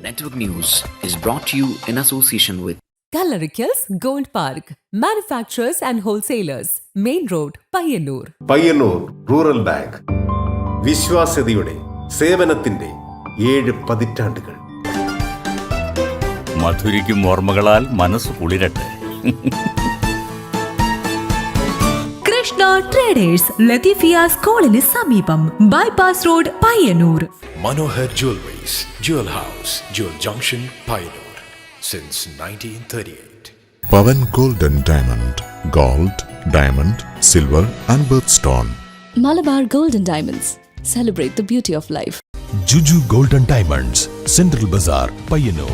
Network News is brought to you in association with Kalarikals Gold Park, manufacturers and wholesalers, Main Road, Payyannur. Payyannur rural bank വിശ്വാസ്യതയുടെ സേവനത്തിന്റെ 7 പതിറ്റാണ്ടുകൾ. മധുരിക്കും ഓർമ്മകളാൽ മനസ്സ് കുളിരട്ടെ. Krishna traders Latheefiya സ്കൂളിന് സമീപം bypass road Payyanur. Manohar Jewelries, Jewel House, Jewel Junction, Payyanur, since 1938. Pavan Golden Diamond, Gold, Diamond, Silver and Birthstone. Malabar Golden Diamonds, celebrate the beauty of life. Juju Golden Diamonds, Central Bazaar, Payyanur.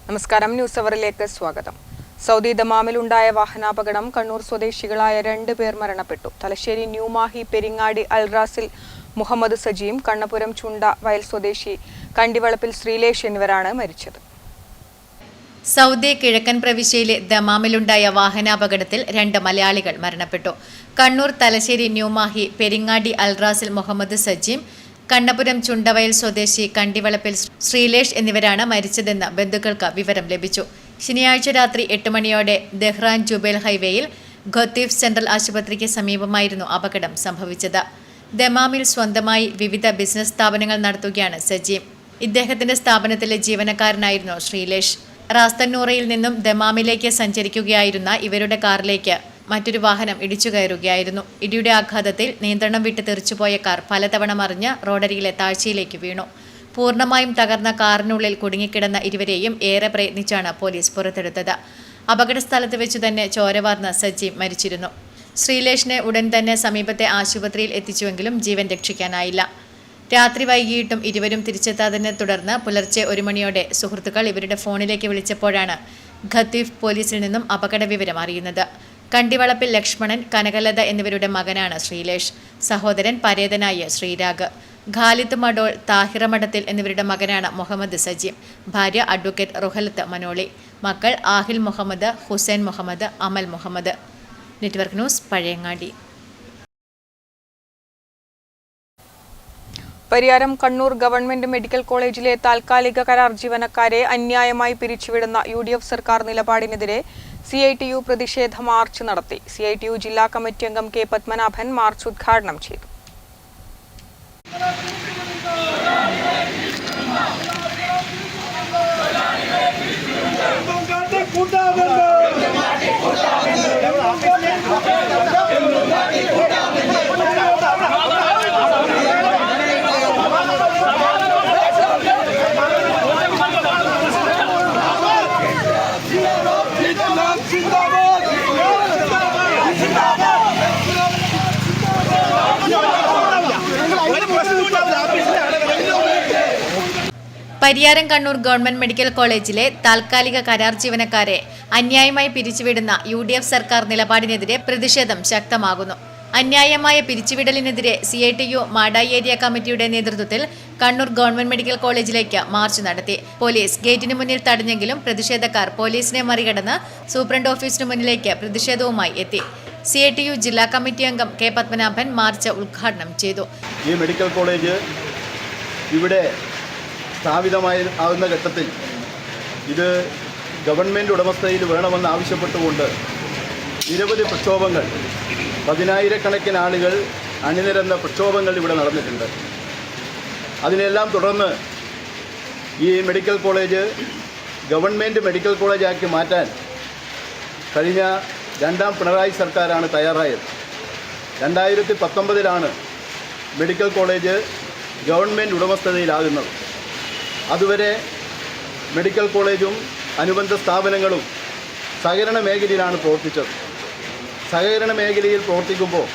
നമസ്കാരം, news അവറിലേക്ക് സ്വാഗതം. Saudi ദമാമിലുണ്ടായ വാഹനാപകടം Kannur സ്വദേശികളായ 2 പേർ മരണപ്പെട്ടു. തലശ്ശേരി ന്യൂമാഹി പെരിങ്ങാടി അൽറാസിൽ മുഹമ്മദ് സജീം, കണ്ണപുരം ചുണ്ട വയൽ സ്വദേശി കണ്ടിവളപ്പിൽ ശ്രീലേഷ് എന്നിവരാണ് മരിച്ചത്. Saudi കിഴക്കൻ പ്രവിശ്യയിലെ ദമാമിലുണ്ടായ വാഹനാപകടത്തിൽ 2 മലയാളികൾ മരണപ്പെട്ടു. കണ്ണൂർ തലശ്ശേരി ന്യൂമാഹി പെരിങ്ങാടി അൽറാസിൽ മുഹമ്മദ് സജീം, കണ്ണപുരം ചുണ്ടവയൽ സ്വദേശി കണ്ടിവളപ്പിൽ ശ്രീലേഷ് എന്നിവരാണ് മരിച്ചതെന്ന് ബന്ധുക്കൾക്ക് വിവരം ലഭിച്ചു. ശനിയാഴ്ച രാത്രി 8 മണിയോടെ ദഹ്റാൻ ജുബൈൽ ഹൈവേയിൽ ഖത്തീഫ് സെൻട്രൽ ആശുപത്രിക്ക് സമീപമായിരുന്നു അപകടം സംഭവിച്ചത്. ദമാമിൽ സ്വന്തമായി വിവിധ ബിസിനസ് സ്ഥാപനങ്ങൾ നടത്തുകയാണ് സജീം. ഇദ്ദേഹത്തിന്റെ സ്ഥാപനത്തിലെ ജീവനക്കാരനായിരുന്നു ശ്രീലേഷ്. റാസ്തന്നൂറയിൽ നിന്നും ദമാമിലേക്ക് സഞ്ചരിക്കുകയായിരുന്ന ഇവരുടെ കാറിലേക്ക് മറ്റൊരു വാഹനം ഇടിച്ചു കയറുകയായിരുന്നു. ഇടിയുടെ ആഘാതത്തിൽ നിയന്ത്രണം വിട്ട് തെറിച്ചുപോയ കാർ പലതവണ മറിഞ്ഞ് റോഡരികിലെ താഴ്ചയിലേക്ക് വീണു. പൂർണ്ണമായും തകർന്ന കാറിനുള്ളിൽ കുടുങ്ങിക്കിടന്ന ഇരുവരെയും ഏറെ പ്രയത്നിച്ചാണ് പോലീസ് പുറത്തെടുത്തത്. അപകട സ്ഥലത്ത് വെച്ചു തന്നെ ചോരവാർന്ന സജീം മരിച്ചിരുന്നു. ശ്രീലേഷിനെ ഉടൻ തന്നെ സമീപത്തെ ആശുപത്രിയിൽ എത്തിച്ചുവെങ്കിലും ജീവൻ രക്ഷിക്കാനായില്ല. രാത്രി വൈകിയിട്ടും ഇരുവരും തിരിച്ചെത്താതിനെ തുടർന്ന് പുലർച്ചെ 1 മണിയോടെ സുഹൃത്തുക്കൾ ഇവരുടെ ഫോണിലേക്ക് വിളിച്ചപ്പോഴാണ് ഖത്തീഫ് പോലീസിൽ നിന്നും അപകട വിവരം അറിയുന്നത്. കണ്ടിവളപ്പിൽ ലക്ഷ്മണൻ, കനകലത എന്നിവരുടെ മകനാണ് ശ്രീലേഷ്. സഹോദരൻ പരേതനായ ശ്രീരാഗ്, ഖാലിദ് മഡോൾ, താഹിറ മഠത്തിൽ എന്നിവരുടെ മകനാണ് മുഹമ്മദ് സജീം. ഭാര്യ അഡ്വക്കേറ്റ് റുഹലത്ത് മനോളി. മക്കൾ Aahil Muhammad, Hussain Muhammad, Amal Muhammad. Network news, Pazhayangadi. Pariyaram Kannur government medical കോളേജിലെ താൽക്കാലിക കരാർ ജീവനക്കാരെ അന്യായമായി പിരിച്ചുവിടുന്ന UDF സർക്കാർ നിലപാടിനെതിരെ CITU പ്രതിഷേധ മാർച്ച് നടത്തി. CITU ജില്ലാ കമ്മിറ്റി അംഗം K പത്മനാഭൻ മാർച്ച് ഉദ്ഘാടനം ചെയ്തു. പരിയാരം കണ്ണൂർ ഗവൺമെന്റ് മെഡിക്കൽ കോളേജിലെ താൽക്കാലിക കരാർ ജീവനക്കാരെ അന്യായമായി പിരിച്ചുവിടുന്ന UDF സർക്കാർ നിലപാടിനെതിരെ പ്രതിഷേധം ശക്തമാകുന്നു. അന്യായമായ പിരിച്ചുവിടലിനെതിരെ CITU മാടായി ഏരിയ കമ്മിറ്റിയുടെ നേതൃത്വത്തിൽ കണ്ണൂർ ഗവൺമെന്റ് മെഡിക്കൽ കോളേജിലേക്ക് മാർച്ച് നടത്തി. പോലീസ് ഗേറ്റിന് മുന്നിൽ തടഞ്ഞെങ്കിലും പ്രതിഷേധക്കാർ പോലീസിനെ മറികടന്ന് സൂപ്രണ്ട് ഓഫീസിന് മുന്നിലേക്ക് പ്രതിഷേധവുമായി എത്തി. CITU ജില്ലാ കമ്മിറ്റി അംഗം K പത്മനാഭൻ മാർച്ച് ഉദ്ഘാടനം ചെയ്തു. ഈ മെഡിക്കൽ കോളേജ് ഇവിടെ സ്ഥാപിതമാകുന്ന ഘട്ടത്തിൽ ഇത് ഗവൺമെൻറ് ഉടമസ്ഥതയിൽ വേണമെന്ന് ആവശ്യപ്പെട്ടുകൊണ്ട് നിരവധി പ്രക്ഷോഭങ്ങൾ, 10,000-കണക്കിന് ആളുകൾ അണിനിരന്ന പ്രക്ഷോഭങ്ങൾ ഇവിടെ നടന്നിട്ടുണ്ട്. അതിനെല്ലാം തുടർന്ന് ഈ മെഡിക്കൽ കോളേജ് ഗവൺമെൻറ് മെഡിക്കൽ കോളേജാക്കി മാറ്റാൻ കഴിഞ്ഞ 2ാം പിണറായി സർക്കാരാണ് തയ്യാറായത്. 2019 മെഡിക്കൽ കോളേജ് ഗവൺമെൻറ് ഉടമസ്ഥതയിലാകുന്നത്. അതുവരെ മെഡിക്കൽ കോളേജും അനുബന്ധ സ്ഥാപനങ്ങളും സഹകരണ മേഖലയിലാണ് പ്രവർത്തിച്ചത്. സഹകരണ മേഖലയിൽ പ്രവർത്തിക്കുമ്പോൾ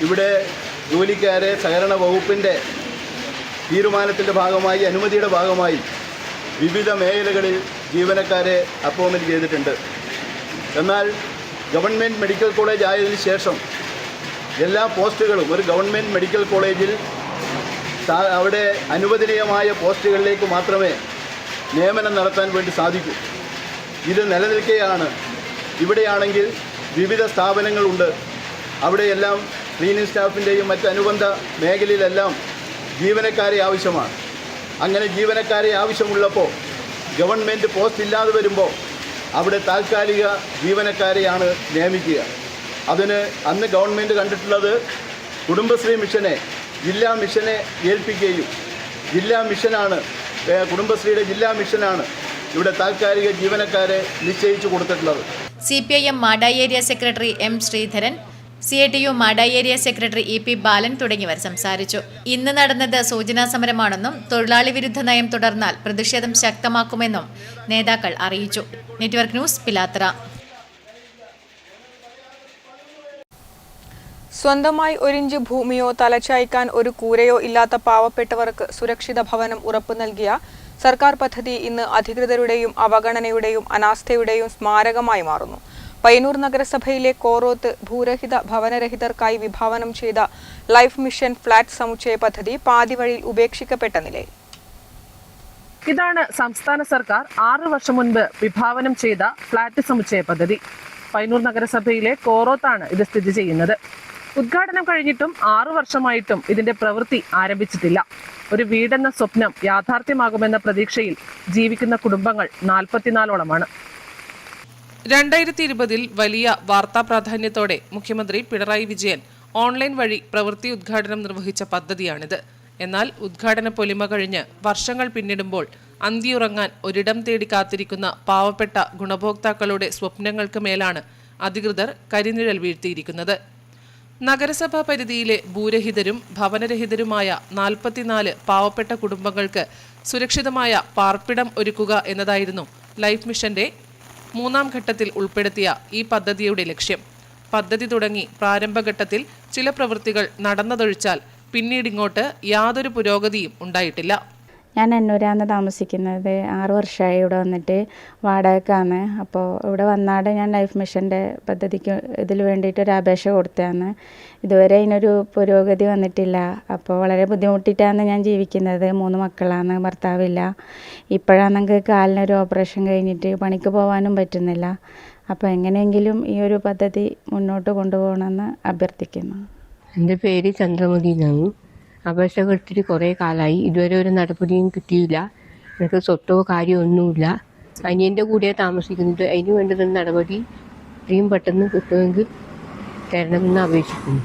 ഇവിടെ ജോലിക്കാരെ സഹകരണ വകുപ്പിൻ്റെ തീരുമാനത്തിൻ്റെ ഭാഗമായി, അനുമതിയുടെ ഭാഗമായി വിവിധ മേഖലകളിൽ ജീവനക്കാരെ അപ്പോയിൻമെൻറ്റ് ചെയ്തിട്ടുണ്ട്. എന്നാൽ ഗവൺമെൻറ് മെഡിക്കൽ കോളേജ് ആയതിനു ശേഷം എല്ലാ പോസ്റ്റുകളും ഒരു ഗവൺമെൻറ് മെഡിക്കൽ കോളേജിൽ അവിടെ അനുവദനീയമായ പോസ്റ്റുകളിലേക്ക് മാത്രമേ നിയമനം നടത്താൻ വേണ്ടി സാധിക്കൂ. ഇത് നിലനിൽക്കെയാണ് ഇവിടെയാണെങ്കിൽ വിവിധ സ്ഥാപനങ്ങളുണ്ട്. അവിടെയെല്ലാം ക്ലീനിങ് സ്റ്റാഫിൻ്റെയും മറ്റ് അനുബന്ധ മേഖലയിലെല്ലാം ജീവനക്കാരെ ആവശ്യമാണ്. അങ്ങനെ ജീവനക്കാരെ ആവശ്യമുള്ളപ്പോൾ ഗവൺമെൻറ് പോസ്റ്റ് ഇല്ലാതെ വരുമ്പോൾ അവിടെ താൽക്കാലിക ജീവനക്കാരെയാണ് നിയമിക്കുക. അതിന് അന്ന് ഗവൺമെൻറ് കണ്ടിട്ടുള്ളത് കുടുംബശ്രീ മിഷനെ ജില്ലാ മിഷനെ ഏൽപ്പിക്കുകയും കുടുംബശ്രീയുടെ ജില്ലാ മിഷനാണ് ഇവിടെ താൽക്കാലിക ജീവനക്കാരെ നിശ്ചയിച്ചു കൊടുത്തിട്ടുള്ളത്. CPIM Madayi area secretary M. Sreedharan, CITU Madayi area secretary EP. ബാലൻ തുടങ്ങിയവർ സംസാരിച്ചു. ഇന്ന് നടന്നത് സൂചനാ സമരമാണെന്നും തൊഴിലാളി വിരുദ്ധ നയം തുടർന്നാൽ പ്രതിഷേധം ശക്തമാക്കുമെന്നും നേതാക്കൾ അറിയിച്ചു. Network news, Pilathara. സ്വന്തമായി ഒരിഞ്ച് ഭൂമിയോ തലചായ്ക്കാൻ ഒരു കൂരയോ ഇല്ലാത്ത പാവപ്പെട്ടവർക്ക് സുരക്ഷിത ഭവനം ഉറപ്പു നൽകിയ സർക്കാർ പദ്ധതി ഇന്ന് അധികൃതരുടെയും അവഗണനയുടെയും അനാസ്ഥയുടെയും സ്മാരകമായി മാറുന്നു. പയ്യന്നൂർ നഗരസഭയിലെ കോറോത്ത് ഭൂരഹിത ഭവനരഹിതർക്കായി വിഭാവനം ചെയ്ത ലൈഫ് മിഷൻ ഫ്ളാറ്റ് സമുച്ചയ പദ്ധതി പാതിവഴിയിൽ ഉപേക്ഷിക്കപ്പെട്ട നിലയിൽ. ഇതാണ് സംസ്ഥാന സർക്കാർ 6 വർഷം മുൻപ് വിഭാവനം ചെയ്ത ഫ്ളാറ്റ് സമുച്ചയ പദ്ധതി. പയ്യന്നൂർ നഗരസഭയിലെ കോറോത്താണ് ഇത് സ്ഥിതി ചെയ്യുന്നത്. ഉദ്ഘാടനം കഴിഞ്ഞിട്ടും 6 വർഷമായിട്ടും ഇതിന്റെ പ്രവൃത്തി ആരംഭിച്ചിട്ടില്ല. ഒരു വീടെന്ന സ്വപ്നം യാഥാർത്ഥ്യമാകുമെന്ന പ്രതീക്ഷയിൽ ജീവിക്കുന്ന കുടുംബങ്ങൾ 44ഓളമാണ്. 2020 വലിയ വാർത്താ പ്രാധാന്യത്തോടെ മുഖ്യമന്ത്രി പിണറായി വിജയൻ ഓൺലൈൻ വഴി പ്രവൃത്തി ഉദ്ഘാടനം നിർവഹിച്ച പദ്ധതിയാണിത്. എന്നാൽ ഉദ്ഘാടന പൊലിമ കഴിഞ്ഞ് വർഷങ്ങൾ പിന്നിടുമ്പോൾ അന്തിയുറങ്ങാൻ ഒരിടം തേടി കാത്തിരിക്കുന്ന പാവപ്പെട്ട ഗുണഭോക്താക്കളുടെ സ്വപ്നങ്ങൾക്ക് മേലാണ് അധികൃതർ കരിനിഴൽ വീഴ്ത്തിയിരിക്കുന്നത്. നഗരസഭാ പരിധിയിലെ ഭൂരഹിതരും ഭവനരഹിതരുമായ 44 പാവപ്പെട്ട കുടുംബങ്ങൾക്ക് സുരക്ഷിതമായ പാർപ്പിടം ഒരുക്കുക എന്നതായിരുന്നു ലൈഫ് മിഷന്റെ 3ാം ഘട്ടത്തിൽ ഉൾപ്പെടുത്തിയ ഈ പദ്ധതിയുടെ ലക്ഷ്യം. പദ്ധതി തുടങ്ങി പ്രാരംഭഘട്ടത്തിൽ ചില പ്രവൃത്തികൾ നടന്നതൊഴിച്ചാൽ പിന്നീടിങ്ങോട്ട് യാതൊരു പുരോഗതിയും ഉണ്ടായിട്ടില്ല. ഞാൻ എന്നൂരാണ് താമസിക്കുന്നത്. 6 വർഷമായി ഇവിടെ വന്നിട്ട് വാടകയ്ക്കാണ്. അപ്പോൾ ഇവിടെ വന്നാടെ ഞാൻ ലൈഫ് മിഷൻ്റെ പദ്ധതിക്ക് ഇതിൽ വേണ്ടിയിട്ട് ഒരു അപേക്ഷ കൊടുത്തതാണ്. ഇതുവരെ അതിനൊരു പുരോഗതി വന്നിട്ടില്ല. അപ്പോൾ വളരെ ബുദ്ധിമുട്ടിയിട്ടാണ് ഞാൻ ജീവിക്കുന്നത്. 3 മക്കളാണ്, ഭർത്താവില്ല. ഇപ്പോഴാണെങ്കിൽ കാലിനൊരു ഓപ്പറേഷൻ കഴിഞ്ഞിട്ട് പണിക്ക് പോകാനും പറ്റുന്നില്ല. അപ്പോൾ എങ്ങനെയെങ്കിലും ഈ ഒരു പദ്ധതി മുന്നോട്ട് കൊണ്ടുപോകണമെന്ന് അഭ്യർത്ഥിക്കുന്നു. എൻ്റെ പേര് ചന്ദ്രമതി എന്നാണ്. അപേക്ഷ കൊടുത്തിട്ട് കുറേ കാലമായി. ഇതുവരെ ഒരു നടപടിയും കിട്ടിയില്ല. എനിക്ക് സ്വത്തോ കാര്യമൊന്നുമില്ല. അനിയൻ്റെ കൂടെ താമസിക്കുന്നത്. അതിന് വേണ്ടുന്ന നടപടി ഇത്രയും പെട്ടെന്ന് കിട്ടുമെങ്കിൽ തരണമെന്ന് അപേക്ഷിക്കുന്നു.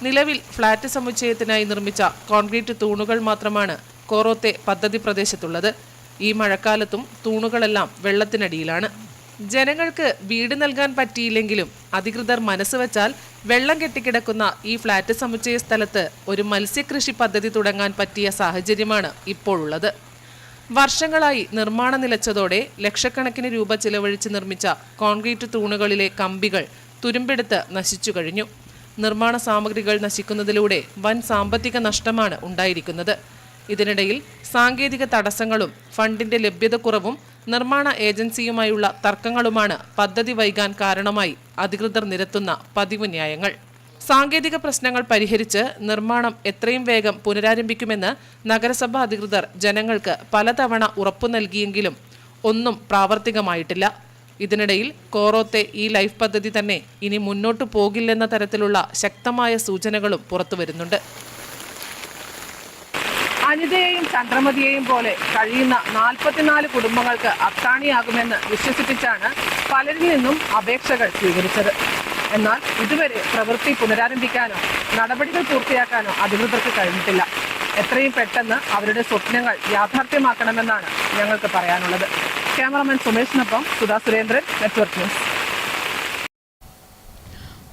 നിലവിൽ ഫ്ളാറ്റ് സമുച്ചയത്തിനായി നിർമ്മിച്ച കോൺക്രീറ്റ് തൂണുകൾ മാത്രമാണ് കോറോത്തെ പദ്ധതി പ്രദേശത്തുള്ളത്. ഈ മഴക്കാലത്തും തൂണുകളെല്ലാം വെള്ളത്തിനടിയിലാണ്. ജനങ്ങൾക്ക് വീട് നൽകാൻ പറ്റിയില്ലെങ്കിലും അധികൃതർ മനസ്സ് വെച്ചാൽ വെള്ളം കെട്ടിക്കിടക്കുന്ന ഈ ഫ്ളാറ്റ് സമുച്ചയ സ്ഥലത്ത് ഒരു മത്സ്യകൃഷി പദ്ധതി തുടങ്ങാൻ പറ്റിയ സാഹചര്യമാണ് ഇപ്പോഴുള്ളത്. വർഷങ്ങളായി നിർമ്മാണം നിലച്ചതോടെ ലക്ഷക്കണക്കിന് രൂപ ചിലവഴിച്ച് നിർമ്മിച്ച കോൺക്രീറ്റ് തൂണുകളിലെ കമ്പികൾ തുരുമ്പെടുത്ത് നശിച്ചു കഴിഞ്ഞു. നിർമ്മാണ സാമഗ്രികൾ നശിക്കുന്നതിലൂടെ വൻ സാമ്പത്തിക നഷ്ടമാണ് ഉണ്ടായിരിക്കുന്നത്. ഇതിനിടയിൽ സാങ്കേതിക തടസ്സങ്ങളും ഫണ്ടിന്റെ ലഭ്യതക്കുറവും നിർമ്മാണ ഏജൻസിയുമായുള്ള തർക്കങ്ങളുമാണ് പദ്ധതി വൈകാൻ കാരണമായി അധികൃതർ നിരത്തുന്ന പതിവ് ന്യായങ്ങൾ. സാങ്കേതിക പ്രശ്നങ്ങൾ പരിഹരിച്ച് നിർമ്മാണം എത്രയും വേഗം പുനരാരംഭിക്കുമെന്ന് നഗരസഭാ അധികൃതർ ജനങ്ങൾക്ക് പലതവണ ഉറപ്പു നൽകിയെങ്കിലും ഒന്നും പ്രാവർത്തികമായിട്ടില്ല. ഇതിനിടയിൽ കോറോത്തെ ഈ ലൈഫ് പദ്ധതി തന്നെ ഇനി മുന്നോട്ടു പോകില്ലെന്ന തരത്തിലുള്ള ശക്തമായ സൂചനകളും പുറത്തുവരുന്നുണ്ട്. അനിതയെയും ചന്ദ്രമതിയെയും പോലെ കഴിയുന്ന 44 കുടുംബങ്ങൾക്ക് അത്താണിയാകുമെന്ന് വിശ്വസിപ്പിച്ചാണ് പലരിൽ നിന്നും അപേക്ഷകൾ സ്വീകരിച്ചത്. എന്നാൽ ഇതുവരെ പ്രവൃത്തി പുനരാരംഭിക്കാനോ നടപടികൾ പൂർത്തിയാക്കാനോ അധികൃതർക്ക് കഴിഞ്ഞിട്ടില്ല. എത്രയും പെട്ടെന്ന് അവരുടെ സ്വപ്നങ്ങൾ യാഥാർത്ഥ്യമാക്കണമെന്നാണ് ഞങ്ങൾക്ക് പറയാനുള്ളത്. ക്യാമറമാൻ സുമേഷിനൊപ്പം Sudha Surendran, network news.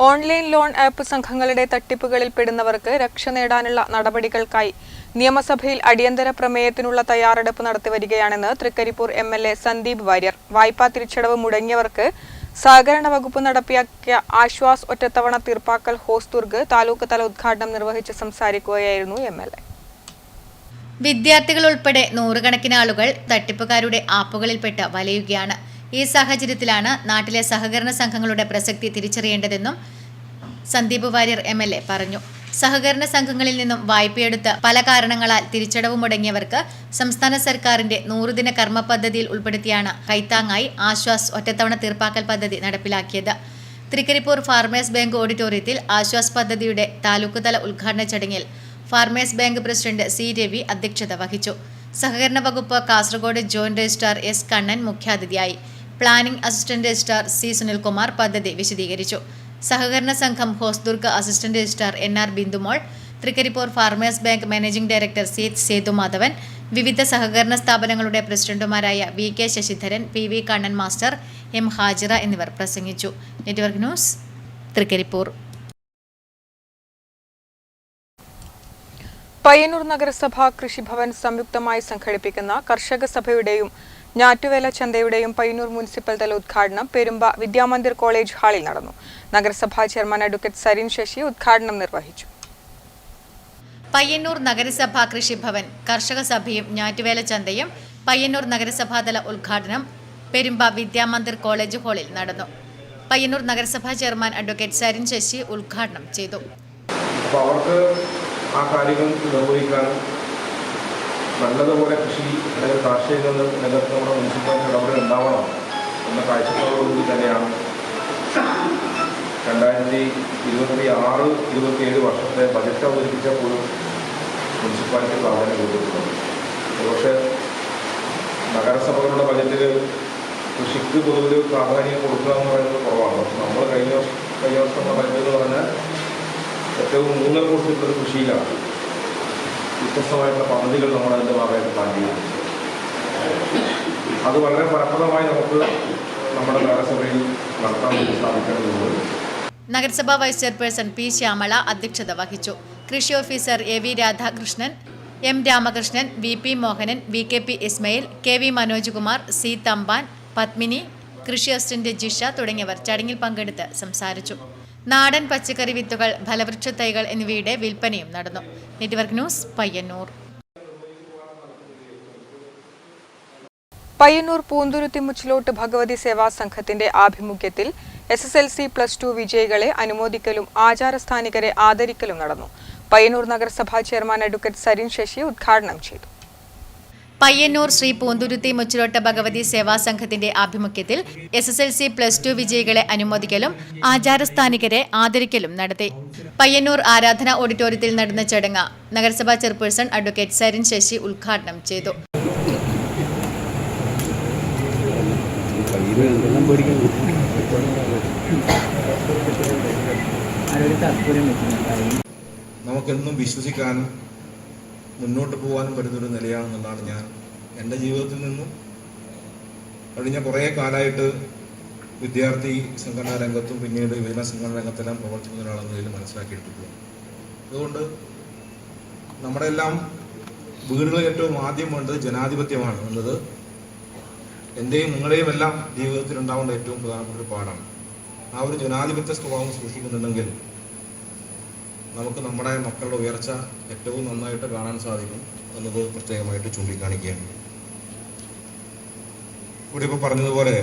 Online loan app സംഘങ്ങളുടെ തട്ടിപ്പുകളിൽ പെടുന്നവർക്ക് രക്ഷ നേടാനുള്ള നടപടികൾക്കായി നിയമസഭയിൽ അടിയന്തര പ്രമേയത്തിനുള്ള തയ്യാറെടുപ്പ് നടത്തിവരികയാണെന്ന് തൃക്കരിപ്പൂർ MLA സന്ദീപ് വാര്യർ. വായ്പാ തിരിച്ചടവ് മുടങ്ങിയവർക്ക് സഹകരണ വകുപ്പ് നടപ്പിലാക്കിയ ആശ്വാസ് ഒറ്റത്തവണ തീർപ്പാക്കൽ ഹോസ്ദുർഗ് താലൂക്ക് തല ഉദ്ഘാടനം നിർവഹിച്ച് സംസാരിക്കുകയായിരുന്നു MLA. വിദ്യാർത്ഥികൾ ഉൾപ്പെടെ 100 കണക്കിന് ആളുകൾ തട്ടിപ്പുകാരുടെ ആപ്പുകളിൽപ്പെട്ട് വലയുകയാണ്. ഈ സാഹചര്യത്തിലാണ് നാട്ടിലെ സഹകരണ സംഘങ്ങളുടെ പ്രസക്തി തിരിച്ചറിയേണ്ടതെന്നും സന്ദീപ് വാര്യർ MLA പറഞ്ഞു. സഹകരണ സംഘങ്ങളിൽ നിന്നും വായ്പയെടുത്ത് പല കാരണങ്ങളാൽ തിരിച്ചടവ് മുടങ്ങിയവർക്ക് സംസ്ഥാന സർക്കാരിന്റെ 100 ദിന കർമ്മ പദ്ധതിയിൽ ഉൾപ്പെടുത്തിയാണ് കൈത്താങ്ങായി ആശ്വാസ് ഒറ്റത്തവണ തീർപ്പാക്കൽ പദ്ധതി നടപ്പിലാക്കിയത്. തൃക്കരിപ്പൂർ ഫാർമേഴ്സ് ബാങ്ക് ഓഡിറ്റോറിയത്തിൽ ആശ്വാസ് പദ്ധതിയുടെ താലൂക്ക് തല ഉദ്ഘാടന ചടങ്ങിൽ farmers bank president C Ravi അധ്യക്ഷത വഹിച്ചു. സഹകരണ വകുപ്പ് Kasaragod joint registrar S Kannan മുഖ്യാതിഥിയായി. Planning assistant registrar C Sunilkumar പദ്ധതി വിശദീകരിച്ചു. സഹകരണ സംഘം Hosdurg assistant registrar NR Bindumol, Thrikaripur farmers bank managing director C Sethumadhavan, വിവിധ സഹകരണ സ്ഥാപനങ്ങളുടെ പ്രസിഡന്റുമാരായ VK Sasidharan, PV Kannan master, M Hajira എന്നിവർ പ്രസംഗിച്ചു. Network news, Trikaripur. പയ്യന്നൂർ നഗരസഭ കൃഷിഭവൻ സംയുക്തമായി സംഘടിപ്പിക്കുന്ന കർഷക സഭയുടെയും ഞാറ്റുവേല ചന്തയുടെയും പയ്യന്നൂർ മുനിസിപ്പൽ തല ഉദ്ഘാടനം പെരുമ്പ വിദ്യാമന്ദിർ കോളേജ് ഹാളിൽ നടന്നു. നഗരസഭാ ചെയർമാൻ അഡ്വക്കേറ്റ് സരിൻ ശശി ഉദ്ഘാടനം നിർവഹിച്ചു. പയ്യന്നൂർ നഗരസഭ കൃഷിഭവൻ കർഷക സഭയും ഞാറ്റുവേല ചന്തയും പയ്യന്നൂർ നഗരസഭാതല ഉദ്ഘാടനം പെരുമ്പ വിദ്യാമന്ദിർ കോളേജ് ഹാളിൽ നടന്നു. പയ്യന്നൂർ നഗരസഭാ ചെയർമാൻ അഡ്വക്കേറ്റ് സരിൻ ശശി ഉദ്ഘാടനം ചെയ്തു. ആ കാര്യങ്ങൾ നിർവഹിക്കാനും നല്ലതുപോലെ കൃഷി അല്ലെങ്കിൽ കാർഷിക രംഗത്ത് നമ്മുടെ മുനിസിപ്പാലിറ്റി ഇടപെടൽ ഉണ്ടാവണം എന്ന കാഴ്ചപ്പാടോടുകൂടി തന്നെയാണ് 2026-27 വർഷത്തെ ബജറ്റ് അവതരിപ്പിച്ചപ്പോഴും മുനിസിപ്പാലിറ്റി പ്രാധാന്യം കൊടുത്തിട്ടുള്ളത്. പക്ഷേ നഗരസഭകളുടെ ബജറ്റിൽ കൃഷിക്ക് പൊതുവിൽ പ്രാധാന്യം കൊടുക്കുക എന്ന് പറയുന്നത് കുറവാണ്. നമ്മൾ കഴിഞ്ഞ വർഷം ബജറ്റ് എന്ന് പറഞ്ഞാൽ ഏറ്റവും ഊന്നൽ കൊടുത്തിട്ടുള്ളത് കൃഷിയിലാണ്. വ്യത്യസ്തമായിട്ടുള്ള പദ്ധതികൾ നമ്മൾ അതിൻ്റെ ഭാഗമായിട്ട് പ്ലാൻ ചെയ്യുന്നു. അത് വളരെ ഫലപ്രദമായി നമുക്ക് നമ്മുടെ നഗരസഭയിൽ നടത്താൻ വേണ്ടി സാധിക്കേണ്ടതുണ്ട്. നഗരസഭാ വൈസ് ചെയർപേഴ്സൺ P ശ്യാമള അധ്യക്ഷത വഹിച്ചു. കൃഷി officer AV Radhakrishnan, M Ramakrishnan, VP Mohanan, VKP Ismail, KV Manoj Kumar, C Thampan, Padmini, കൃഷി അസിസ്റ്റന്റ് ജിഷ തുടങ്ങിയവർ ചടങ്ങിൽ പങ്കെടുത്ത് സംസാരിച്ചു. നാടൻ പച്ചക്കറി വിത്തുകൾ, ഫലവൃക്ഷ തൈകൾ എന്നിവയുടെ വിൽപ്പനയും നടന്നു. Network news, Payyannur. പയ്യന്നൂർ പൂന്തുരുത്തി മുച്ചിലോട്ട് ഭഗവതി സേവാ സംഘത്തിന്റെ ആഭിമുഖ്യത്തിൽ SSLC+2 വിജയികളെ അനുമോദിക്കലും ആചാരസ്ഥാനികരെ ആദരിക്കലും നടന്നു. പയ്യന്നൂർ നഗരസഭാ ചെയർമാൻ അഡ്വക്കേറ്റ് സരിൻ ശശി ഉദ്ഘാടനം ചെയ്തു. പയ്യന്നൂർ ശ്രീ പൂന്തുരുത്തി മുച്ചിലോട്ട് ഭഗവതി സേവാ സംഘത്തിന്റെ ആഭിമുഖ്യത്തിൽ SSLC+2 വിജയികളെ അനുമോദിക്കലും ആചാരസ്ഥാനികരെ ആദരിക്കലും നടത്തി. പയ്യന്നൂർ ആരാധന ഓഡിറ്റോറിയത്തിൽ നടന്ന ചടങ്ങ് നഗരസഭാ ചെയർപേഴ്സൺ അഡ്വക്കേറ്റ് സരിൻ ശശി ഉദ്ഘാടനം ചെയ്തു. നമുക്കെന്നും വിശ്വസിക്കാനും മുന്നോട്ട് പോകാനും പറ്റുന്നൊരു നിലയാണെന്നുള്ളതാണ് ഞാൻ എൻ്റെ ജീവിതത്തിൽ നിന്നും കഴിഞ്ഞ കുറേ കാലമായിട്ട് വിദ്യാർത്ഥി സംഘടനാ രംഗത്തും പിന്നീട് യുവജന സംഘടനാ രംഗത്തെല്ലാം പ്രവർത്തിക്കുന്ന ഒരാളെന്ന നിലയിൽ മനസ്സിലാക്കിയെടുത്തിട്ടുള്ളത്. അതുകൊണ്ട് നമ്മുടെ എല്ലാം വീടുകളിൽ ഏറ്റവും ആദ്യം വേണ്ടത് ജനാധിപത്യമാണ് എന്നത് എൻ്റെയും നിങ്ങളുടെയും എല്ലാം ജീവിതത്തിൽ ഉണ്ടാവേണ്ട ഏറ്റവും പ്രധാനപ്പെട്ട ഒരു പാഠമാണ്. ആ ഒരു ജനാധിപത്യ സ്വഭാവം സൂക്ഷിക്കുന്നുണ്ടെങ്കിൽ നമുക്ക് നമ്മുടെ മക്കളുടെ ഉയർച്ച ഏറ്റവും നന്നായിട്ട് കാണാൻ സാധിക്കും എന്നത് പ്രത്യേകമായിട്ട് ചൂണ്ടിക്കാണിക്കുകയാണ്. ഇവിടെ ഇപ്പോൾ പറഞ്ഞതുപോലെ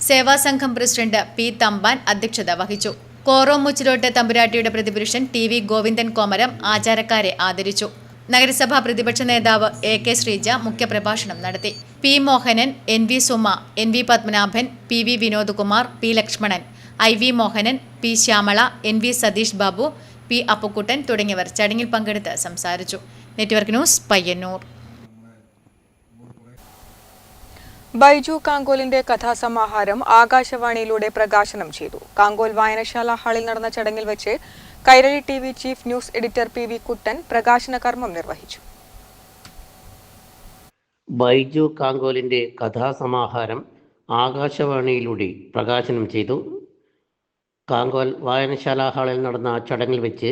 സേവാ സംഘം പ്രസിഡന്റ് P തമ്പാൻ അധ്യക്ഷത വഹിച്ചു. കോറോ മുച്ചിലോട്ട് തമ്പുരാട്ടിയുടെ പ്രതിപുരുഷൻ TV ഗോവിന്ദൻ കോമരം ആചാരക്കാരെ ആദരിച്ചു. നഗരസഭാ പ്രതിപക്ഷ നേതാവ് AK ശ്രീജ മുഖ്യപ്രഭാഷണം നടത്തി. P Mohanan, NV Suma, NV Padmanabhan, PV Vinodkumar, P Lakshmanan, IV Mohanan, P Shyamala, NV Satheesh Babu, P Appukuttan തുടങ്ങിയവർ ചടങ്ങിൽ പങ്കെടുത്ത് സംസാരിച്ചു. Network news, Payyannur. ബൈജു കാങ്കോലിന്റെ കഥാസമാഹാരം ആകാശവാണിയിലൂടെ പ്രകാശനം ചെയ്തു. കാങ്കോൽ വായനശാല ഹാളിൽ നടന്ന ചടങ്ങിൽ വെച്ച് Kairali TV chief news editor PV Kuttan പ്രകാശന കർമ്മം നിർവഹിച്ചു. ബൈജു കാങ്കോലിന്റെ കഥാസമാഹാരം ആകാശവാണിയിലൂടെ പ്രകാശനം ചെയ്തു. കാങ്കോൽ വായനശാല ഹാളിൽ നടന്ന ചടങ്ങിൽ വെച്ച്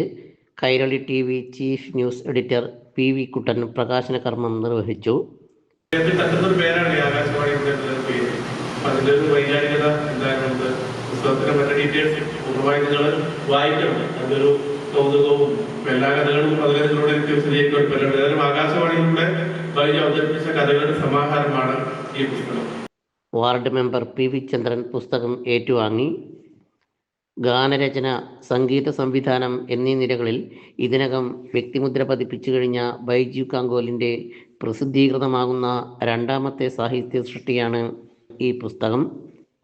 Kairali TV chief news editor PV Kuttan പ്രകാശന കർമ്മം നിർവഹിച്ചു. പേരാണ് ആകാശവാണിയുടെ പേര്. അതിൻ്റെ ഒരു വൈകാരികത എന്തായാലും പുസ്തകത്തിലെ മറ്റു ഡീറ്റെയിൽസ് പൂർണ്ണമായി വായിക്കണം. അതൊരു കൗതുകവും എല്ലാ കഥകളും അതിലൂടെ എനിക്ക് വിശദീകരിക്കാൻ പറ്റുന്നത്. ഏതായാലും ആകാശവാണിയിലൂടെ ബൈജു അവതരിപ്പിച്ച കഥകളുടെ സമാഹാരമാണ് ഈ പുസ്തകം. വാർഡ് മെമ്പർ PV ചന്ദ്രൻ പുസ്തകം ഏറ്റുവാങ്ങി. ഗാനരചന, സംഗീത സംവിധാനം എന്നീ നിരകളിൽ ഇതിനകം വ്യക്തിമുദ്ര പതിപ്പിച്ചു കഴിഞ്ഞ ബൈജു കാങ്കോലിൻ്റെ പ്രസിദ്ധീകൃതമാകുന്ന രണ്ടാമത്തെ സാഹിത്യ സൃഷ്ടിയാണ് ഈ പുസ്തകം.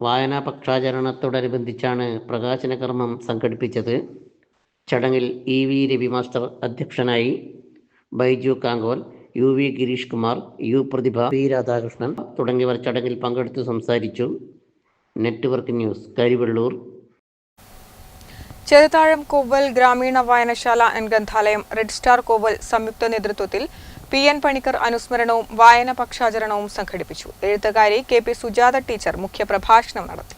വായനാ പക്ഷാചരണത്തോടനുബന്ധിച്ചാണ് പ്രകാശന കർമ്മം സംഘടിപ്പിച്ചത്. ചടങ്ങിൽ EV രവി മാസ്റ്റർ അധ്യക്ഷനായി. ബൈജു കാങ്കോൽ, UV ഗിരീഷ് കുമാർ, U പ്രതിഭ, P രാധാകൃഷ്ണൻ തുടങ്ങിയവർ ചടങ്ങിൽ പങ്കെടുത്ത് സംസാരിച്ചു. Network news, Karivellur. ചെറുതാഴം കോവൽ ഗ്രാമീണ വായനശാല ആൻഡ് ഗ്രന്ഥാലയം, റെഡ് സ്റ്റാർ കോവൽ സംയുക്ത നേതൃത്വത്തിൽ PN പണിക്കർ അനുസ്മരണവും വായന പക്ഷാചരണവും സംഘടിപ്പിച്ചു. എഴുത്തുകാരി KP സുജാത ടീച്ചർ മുഖ്യപ്രഭാഷണം നടത്തി.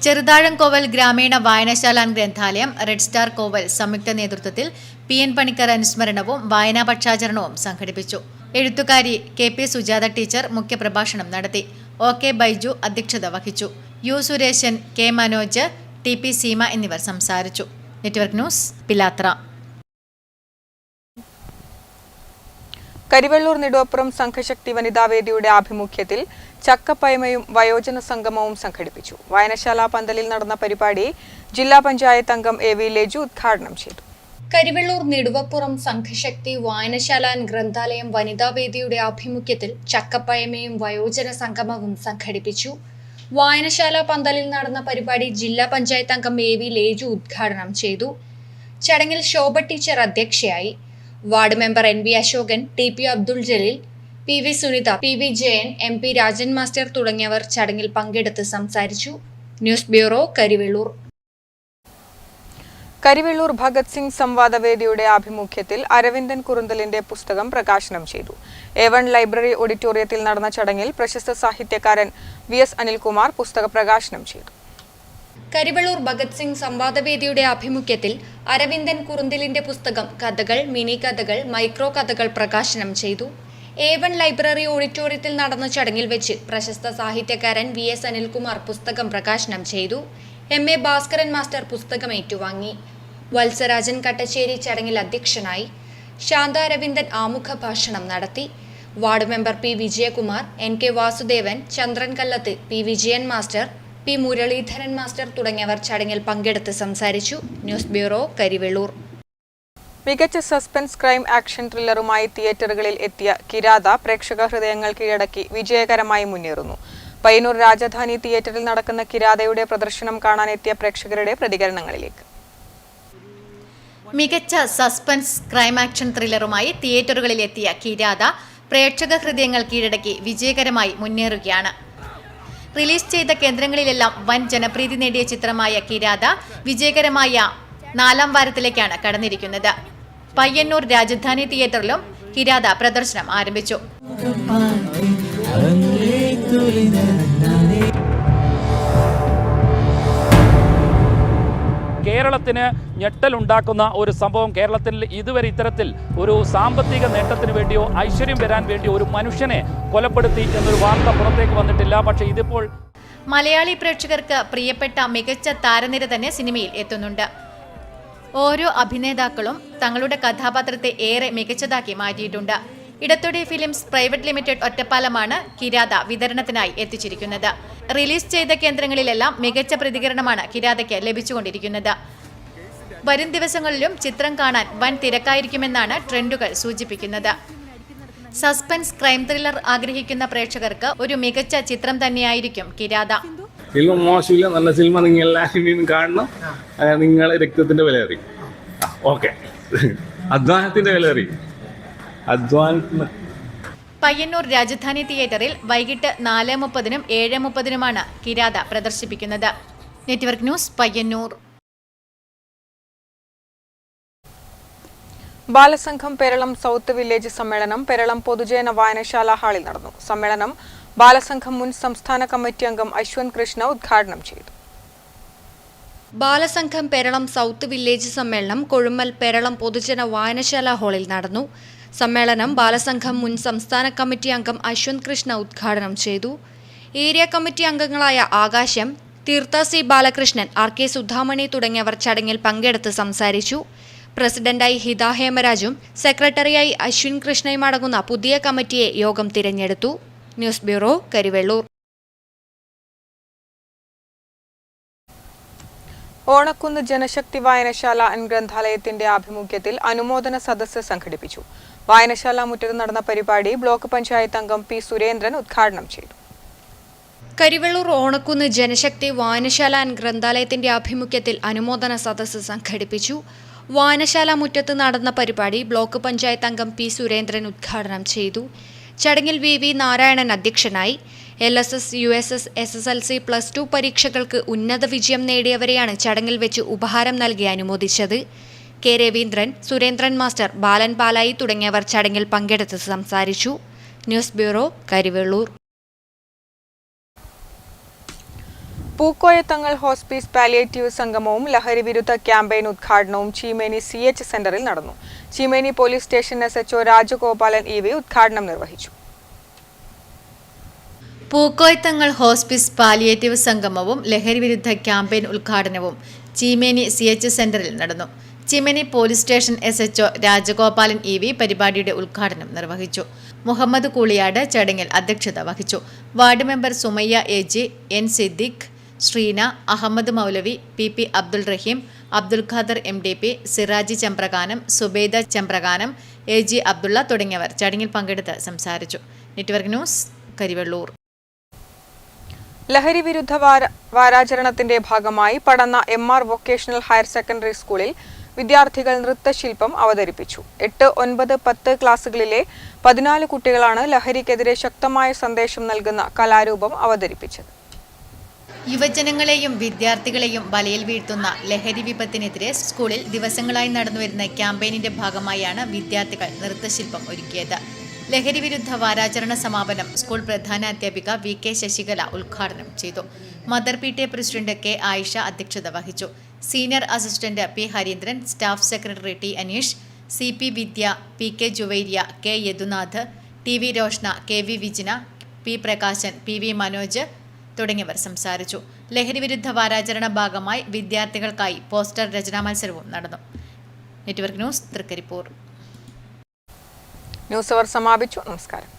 ചെറുതാഴം കോവൽ ഗ്രാമീണ വായനശാല ആൻഡ് ഗ്രന്ഥാലയം, റെഡ് സ്റ്റാർ കോവൽ സംയുക്ത നേതൃത്വത്തിൽ PN പണിക്കർ അനുസ്മരണവും വായനാ പക്ഷാചരണവും സംഘടിപ്പിച്ചു. എഴുത്തുകാരി KP സുജാത ടീച്ചർ മുഖ്യപ്രഭാഷണം നടത്തി. OK ബൈജു അധ്യക്ഷത വഹിച്ചു. U Sureshan, K Manoj, TP Seema എന്നിവർ സംസാരിച്ചു. Network news, Pilathara. കരിവെള്ളൂർ നെടുവപ്പുറം സംഘശക്തി വനിതാവേദിയുടെ ആഭിമുഖ്യത്തിൽ ചക്കപ്പയമയും വയോജന സംഗമവും സംഘടിപ്പിച്ചു. വായനശാല പന്തലിൽ നടന്ന പരിപാടി ജില്ലാ പഞ്ചായത്ത് അംഗം AV ലേജു ഉദ്ഘാടനം ചെയ്തു. കരിവെള്ളൂർ നെടുവപ്പുറം സംഘശക്തി വായനശാല ആൻഡ് ഗ്രന്ഥാലയം വനിതാവേദിയുടെ ആഭിമുഖ്യത്തിൽ ചക്കപ്പയമയും വയോജന സംഗമവും സംഘടിപ്പിച്ചു. വായനശാല പന്തലിൽ നടന്ന പരിപാടി ജില്ലാ പഞ്ചായത്ത് അംഗം AV ലേജു ഉദ്ഘാടനം ചെയ്തു. ചടങ്ങിൽ ശോഭ ടീച്ചർ അധ്യക്ഷയായി. Ward member NV Ashokan, TP Abdul Jaleel, PV Sunitha, PV Jayan, MP Rajan master തുടങ്ങിയവർ ചടങ്ങിൽ പങ്കെടുത്ത് സംസാരിച്ചു. News bureau, Karivellur. കരിവെള്ളൂർ ഭഗത് സിംഗ് സംവാദവേദിയുടെ ആഭിമുഖ്യത്തിൽ അരവിന്ദൻ കുറുന്തലിന്റെ പുസ്തകം പ്രകാശനം ചെയ്തു. A1 ലൈബ്രറി ഓഡിറ്റോറിയത്തിൽ നടന്ന ചടങ്ങിൽ പ്രശസ്ത സാഹിത്യകാരൻ VS അനിൽകുമാർ പുസ്തക പ്രകാശനം ചെയ്തു. കരിവെള്ളൂർ ഭഗത് സിംഗ് സംവാദവേദിയുടെ ആഭിമുഖ്യത്തിൽ അരവിന്ദൻ കുറുന്തലിന്റെ പുസ്തകം കഥകൾ, മിനി കഥകൾ, മൈക്രോ കഥകൾ പ്രകാശനം ചെയ്തു. A1 ലൈബ്രറി ഓഡിറ്റോറിയത്തിൽ നടന്ന ചടങ്ങിൽ വെച്ച് പ്രശസ്ത സാഹിത്യകാരൻ VS അനിൽകുമാർ പുസ്തകം പ്രകാശനം ചെയ്തു. MA ഭാസ്കരൻ മാസ്റ്റർ പുസ്തകം ഏറ്റുവാങ്ങി. വത്സരാജൻ കട്ടശ്ശേരി ചടങ്ങിൽ അധ്യക്ഷനായി. ശാന്ത അരവിന്ദൻ ആമുഖ ഭാഷണം നടത്തി. Ward member P Vijayakumar, NK Vasudevan, Chandran Kallath, P Vijayan master, P Muralidharan master തുടങ്ങിയവർ ചടങ്ങിൽ പങ്കെടുത്ത് സംസാരിച്ചു. News bureau, Karivellur. മികച്ച സസ്പെൻസ് ക്രൈം ആക്ഷൻ ത്രില്ലറുമായി തിയേറ്ററുകളിൽ എത്തിയ കിരാത പ്രേക്ഷക ഹൃദയങ്ങൾ കീഴടക്കി വിജയകരമായി മുന്നേറുന്നു. പയ്യന്നൂർ രാജധാനി തിയേറ്ററിൽ നടക്കുന്ന കിരാതയുടെ പ്രദർശനം കാണാനെത്തിയ പ്രേക്ഷകരുടെ പ്രതികരണങ്ങളിലേക്ക്. മികച്ച സസ്പെൻസ് ക്രൈം ആക്ഷൻ ത്രില്ലറുമായി തിയേറ്ററുകളിൽ എത്തിയ കിരാത പ്രേക്ഷക ഹൃദയങ്ങൾ കീഴടക്കി വിജയകരമായി മുന്നേറുകയാണ്. റിലീസ് ചെയ്ത കേന്ദ്രങ്ങളിലെല്ലാം വൻ ജനപ്രീതി നേടിയ ചിത്രമായ കിരാത വിജയകരമായ 4ാം വാരത്തിലേക്കാണ് കടന്നിരിക്കുന്നത്. പയ്യന്നൂർ രാജധാനി തിയേറ്ററിലും കിരാത പ്രദർശനം ആരംഭിച്ചു. കേരളത്തിന് ഞെട്ടലുണ്ടാക്കുന്ന ഒരു സംഭവം. കേരളത്തിൽ ഇതുവരെ ഇത്തരത്തിൽ ഒരു സാമ്പത്തിക നേട്ടത്തിന് വേണ്ടിയോ ഐശ്വര്യം വരാൻ വേണ്ടിയോ ഒരു മനുഷ്യനെ കൊലപ്പെടുത്തി എന്നൊരു വാർത്ത പുറത്തേക്ക് വന്നിട്ടില്ല. പക്ഷേ ഇതിപ്പോൾ മലയാളി പ്രേക്ഷകർക്ക് പ്രിയപ്പെട്ട മികച്ച താരനിര തന്നെ സിനിമയിൽ എത്തുന്നുണ്ട്. ഓരോ അഭിനേതാക്കളും തങ്ങളുടെ കഥാപാത്രത്തെ ഏറെ മികച്ചതാക്കി മാറ്റിയിട്ടുണ്ട്. ഇടത്തൊടി ഫിലിംസ് പ്രൈവറ്റ് ലിമിറ്റഡ് ഒറ്റപ്പാലമാണ് കിരാത വിതരണത്തിനായി എത്തിച്ചിരിക്കുന്നത്. റിലീസ് ചെയ്ത കേന്ദ്രങ്ങളിലെല്ലാം മികച്ച പ്രതികരണമാണ് കിരാതയ്ക്ക് ലഭിച്ചുകൊണ്ടിരിക്കുന്നത്. വരും ദിവസങ്ങളിലും ചിത്രം കാണാൻ വൻ തിരക്കായിരിക്കുമെന്നാണ് ട്രെൻഡുകൾ സൂചിപ്പിക്കുന്നത്. സസ്പെൻസ് ക്രൈം ത്രില്ലർ ആഗ്രഹിക്കുന്ന പ്രേക്ഷകർക്ക് ഒരു മികച്ച ചിത്രം തന്നെയായിരിക്കും കിരാത. ഫിലിം മോശമില്ല, നല്ല സിനിമ. നിങ്ങൾ എല്ലാവരും കാണണം. നിങ്ങൾ രക്തത്തിന്റെ വില അറിയും. ഓക്കെ, അധ്വാനത്തിന്റെ വില അറിയും. പയ്യന്നൂർ രാജധാനി തിയേറ്ററിൽ വൈകിട്ട് 4:30-നും 7:30-നുമാണ് കിരാത പ്രദർശിപ്പിക്കുന്നത്. Network news, Payyanur. Balasangham Peralam south village സമ്മേളനം പേരളം പൊതുജന വായനശാല ഹാളിൽ നടന്നു. സമ്മേളനം ബാലസംഘം മുൻ സംസ്ഥാന കമ്മിറ്റി അംഗം അശ്വന്ത് കൃഷ്ണ ഉദ്ഘാടനം ചെയ്തു. ബാലസംഘം പേരളം സൗത്ത് വില്ലേജ് സമ്മേളനം കൊഴുമ്മൽ പേരളം പൊതുജന വായനശാല ഹാളിൽ നടന്നു. സമ്മേളനം ബാലസംഘം മുൻ സംസ്ഥാന കമ്മിറ്റി അംഗം അശ്വന്ത് കൃഷ്ണ ഉദ്ഘാടനം ചെയ്തു. ഏരിയ കമ്മിറ്റി അംഗങ്ങളായ ആകാശം, തീർത്ഥ സി ബാലകൃഷ്ണൻ, RK സുധാമണി തുടങ്ങിയവർ ചടങ്ങിൽ പങ്കെടുത്ത് സംസാരിച്ചു. പ്രസിഡന്റായി ഹിത ഹേമരാജും സെക്രട്ടറിയായി അശ്വിൻ കൃഷ്ണയും അടങ്ങുന്ന പുതിയ കമ്മിറ്റിയെ യോഗം തിരഞ്ഞെടുത്തു. News bureau, Karivellur. ഓണക്കുന്ന് ജനശക്തി വായനശാല ആൻഡ് ഗ്രന്ഥാലയത്തിന്റെ ആഭിമുഖ്യത്തിൽ അനുമോദന സദസ്സ് സംഘടിപ്പിച്ചു. വായനശാല മുറ്റത്ത് നടന്ന പരിപാടി ബ്ലോക്ക് പഞ്ചായത്ത് അംഗം പി സുരേന്ദ്രൻ ഉദ്ഘാടനം ചെയ്തു. കരിവെള്ളൂർ ഓണക്കുന്ന് ജനശക്തി വായനശാല ആൻഡ് ഗ്രന്ഥാലയത്തിന്റെ ആഭിമുഖ്യത്തിൽ അനുമോദന സദസ്സ് സംഘടിപ്പിച്ചു. വായനശാല മുറ്റത്ത് നടന്ന പരിപാടി ബ്ലോക്ക് പഞ്ചായത്ത് അംഗം പി സുരേന്ദ്രൻ ഉദ്ഘാടനം ചെയ്തു. ചടങ്ങിൽ വി നാരായണൻ അധ്യക്ഷനായി. LSS, USS, SSLC, +2 പരീക്ഷകൾക്ക് ഉന്നത വിജയം നേടിയവരെയാണ് ചടങ്ങിൽ വെച്ച് ഉപഹാരം നൽകി അനുമോദിച്ചത്. കെ രവീന്ദ്രൻ, സുരേന്ദ്രൻ മാസ്റ്റർ, ബാലൻ പാലായി തുടങ്ങിയവർ ചടങ്ങിൽ പങ്കെടുത്ത് സംസാരിച്ചു. News bureau, Karivellur. Pookoyathangal hospice palliative സംഗമവും ലഹരി വിരുദ്ധ ക്യാമ്പയിൻ ഉദ്ഘാടനവും ചീമേനി CH സെന്ററിൽ നടന്നു. Cheemeni police station SHO Rajagopalan EV ഉദ്ഘാടനം നിർവഹിച്ചു. പൂക്കോയത്തങ്ങൾ ഹോസ്പീസ് പാലിയേറ്റീവ് സംഗമവും ലഹരി വിരുദ്ധ ക്യാമ്പയിൻ ഉദ്ഘാടനവും ചീമേനി CH സെന്ററിൽ നടന്നു. Cheemeni police station SHO Rajagopalan EV പരിപാടിയുടെ ഉദ്ഘാടനം നിർവഹിച്ചു. മുഹമ്മദ് കൂളിയാട് ചടങ്ങിൽ അധ്യക്ഷത വഹിച്ചു. Ward member Sumayya AG, N Siddique, Shreena, Ahammed Moulavi, PP Abdul Rahim, Abdul Khader MDP, Siraji Chambrakanam, Subaida Chambrakanam, AG Abdulla തുടങ്ങിയവർ ചടങ്ങിൽ പങ്കെടുത്ത് സംസാരിച്ചു. Network news, Karivellur. ലഹരി വിരുദ്ധ വാരാചരണത്തിന്റെ ഭാഗമായി Padanna MR vocational higher secondary സ്കൂളിൽ വിദ്യാർത്ഥികൾ നൃത്തശില്പം അവതരിപ്പിച്ചു. 8, 9, 10 ക്ലാസുകളിലെ 14 കുട്ടികളാണ് ലഹരിക്കെതിരെ ശക്തമായ സന്ദേശം നൽകുന്ന കലാരൂപം അവതരിപ്പിച്ചത്. യുവജനങ്ങളെയും വിദ്യാർത്ഥികളെയും വലയിൽ വീഴ്ത്തുന്ന ലഹരി വിപത്തിനെതിരെ സ്കൂളിൽ ദിവസങ്ങളായി നടന്നുവരുന്ന ക്യാമ്പയിനിന്റെ ഭാഗമായാണ് വിദ്യാർത്ഥികൾ നൃത്തശില്പം ഒരുക്കിയത്. ലഹരി വിരുദ്ധ വാരാചരണ സമാപനം സ്കൂൾ പ്രധാനാധ്യാപിക VK ശശികല ഉദ്ഘാടനം ചെയ്തു. Mother PTA president K Ayisha അധ്യക്ഷത വഹിച്ചു. Senior assistant P Hareendran, staff secretary T Aneesh, CP Vidya, PK Juvairiya, K Yadunath, TV Roshna, KV Vijina, P Prakashan, PV Manoj തുടങ്ങിയവർ സംസാരിച്ചു. ലഹരി വിരുദ്ധ വാരാചരണ ഭാഗമായി വിദ്യാർത്ഥികൾക്കായി പോസ്റ്റർ രചനാ മത്സരവും നടന്നു. Network news, Trikaripur. News hour സമാപിച്ചു. നമസ്കാരം.